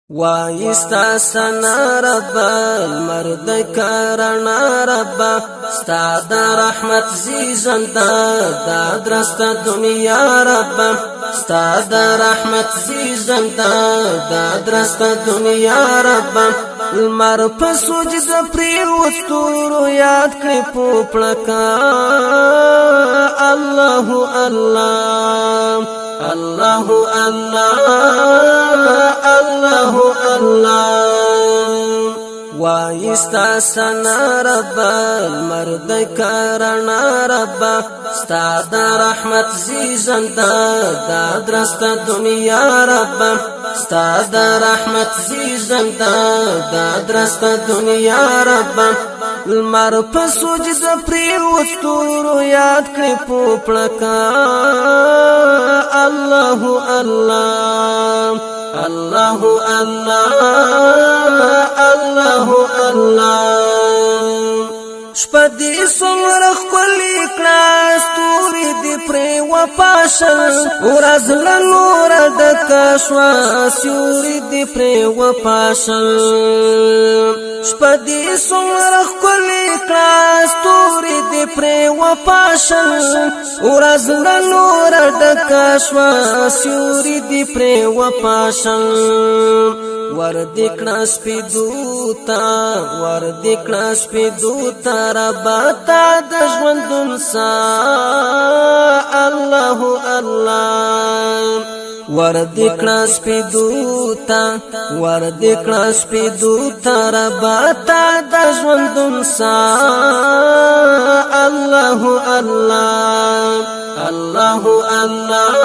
وایستا سنا رب المرد کرنا رب ستا دا رحمت زیزنده دا درست دنیا رب ستا دا رحمت زیزنده دا درست دنیا رب المر پسوج دا پریوستورو یاد کری پوپلکا اللہ اللہ اللہ اللہ اللہ اللہ وایستا سنا رب المرد کرنا رب ستا دا رحمت زیزنده دا درست دنیا رب ستا دا رحمت زیزنده دا درست دنیا رب المر پسوج دا پریوستورو یاد کری پوپلکا اللہ اللہ اللہ اللہ اللہ اللہ شپدی سمرخ کلی کلاس توری دی پری و پاشل ورز لنور دکشوا سیوری دی پری و پاشل شپدی سمرخ کلی کلاس توری دی پری و پاشل ورز لنور دکشوا سیوری دی پری و پاشل وردکنا سپی دوتا رباتا دجوندن سا اللہ اللہ وردکنا سپی دوتا رباتا دجوندن سا اللہ اللہ اللہ اللہ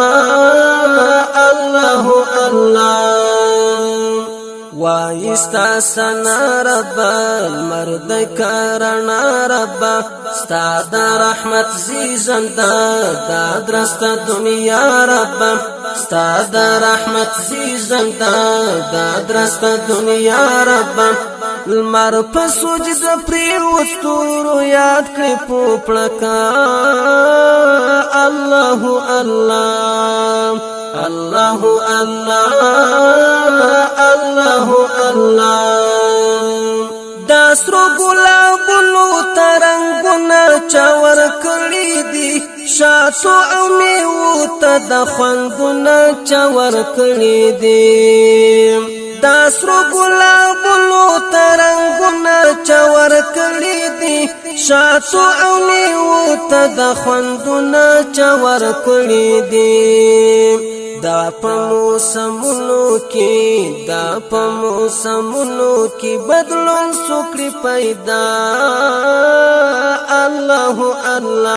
اللہ اللہ وایستا سنا رب المرد کرنا رب ستا دا رحمت زیزنده دا درست دنیا رب ستا دا رحمت زیزنده دا درست دنیا رب المر پسوج دا پریوستورو یاد کری پوپلکا اللہ اللہ اللہ اللہ اللہ اللہ داسرو گلابونو ترنگونا چاور کړی دی شاتو او میوو ته د خوندونا چاور کړی دی داسرو گلابونو ترنگونا چاور کړی دی شاتو او میوو ته د خوندونا چاور کړی دی دا پمو سمونو کی بدلون سکری پیدا اللہ اللہ